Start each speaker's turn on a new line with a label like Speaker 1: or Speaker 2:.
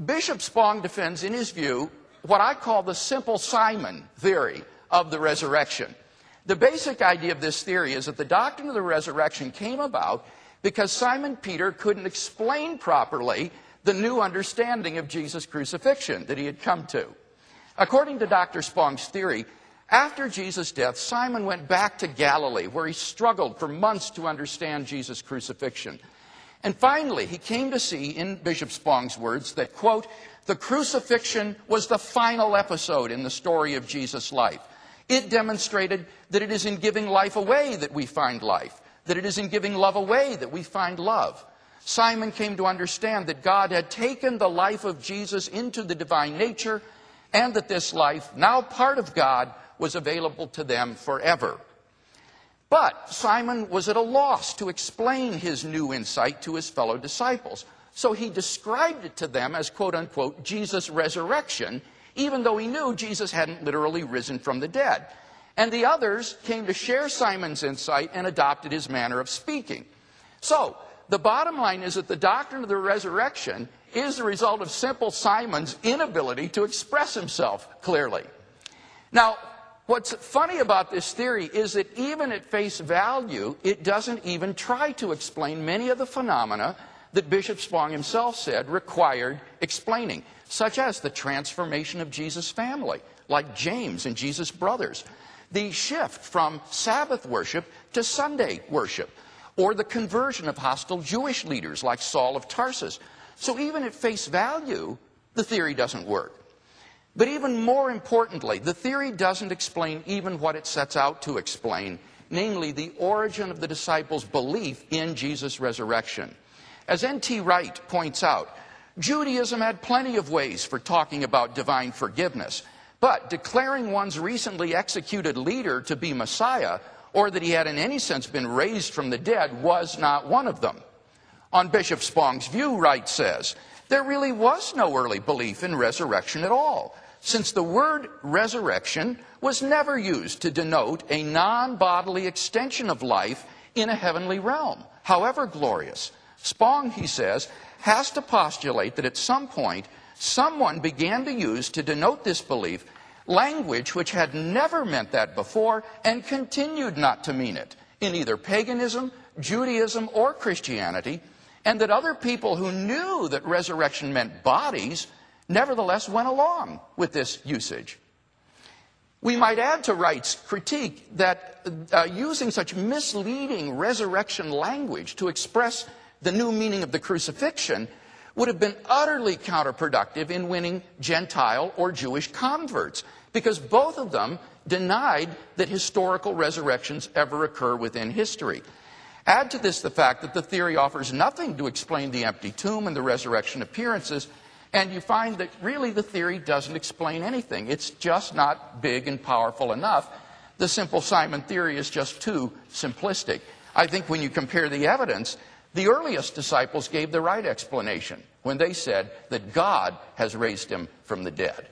Speaker 1: Bishop Spong defends, in his view, what I call the simple Simon theory of the resurrection. The basic idea of this theory is that the doctrine of the resurrection came about because Simon Peter couldn't explain properly the new understanding of Jesus' crucifixion that he had come to. According to Dr. Spong's theory, after Jesus' death, Simon went back to Galilee, where he struggled for months to understand Jesus' crucifixion. And finally, he came to see, in Bishop Spong's words, that, quote, the crucifixion was the final episode in the story of Jesus' life. It demonstrated that it is in giving life away that we find life, that it is in giving love away that we find love. Simon came to understand that God had taken the life of Jesus into the divine nature, and that this life, now part of God, was available to them forever. But Simon was at a loss to explain his new insight to his fellow disciples. So he described it to them as, quote unquote, Jesus' resurrection, even though he knew Jesus hadn't literally risen from the dead. And the others came to share Simon's insight and adopted his manner of speaking. So the bottom line is that the doctrine of the resurrection is the result of simple Simon's inability to express himself clearly. Now, what's funny about this theory is that even at face value, it doesn't even try to explain many of the phenomena that Bishop Spong himself said required explaining, such as the transformation of Jesus' family, like James and Jesus' brothers, the shift from Sabbath worship to Sunday worship, or the conversion of hostile Jewish leaders like Saul of Tarsus. So even at face value, the theory doesn't work. But even more importantly, the theory doesn't explain even what it sets out to explain, namely the origin of the disciples' belief in Jesus' resurrection. As N.T. Wright points out, Judaism had plenty of ways for talking about divine forgiveness, but declaring one's recently executed leader to be Messiah, or that he had in any sense been raised from the dead, was not one of them. On Bishop Spong's view, Wright says, there really was no early belief in resurrection at all, since the word resurrection was never used to denote a non-bodily extension of life in a heavenly realm, however glorious. Spong, he says, has to postulate that at some point, someone began to use to denote this belief language which had never meant that before and continued not to mean it in either paganism, Judaism, or Christianity, and that other people who knew that resurrection meant bodies nevertheless went along with this usage. We might add to Wright's critique that using such misleading resurrection language to express the new meaning of the crucifixion would have been utterly counterproductive in winning Gentile or Jewish converts, because both of them denied that historical resurrections ever occur within history. Add to this the fact that the theory offers nothing to explain the empty tomb and the resurrection appearances, and you find that really the theory doesn't explain anything. It's just not big and powerful enough. The simple Simon theory is just too simplistic. I think when you compare the evidence, the earliest disciples gave the right explanation when they said that God has raised him from the dead.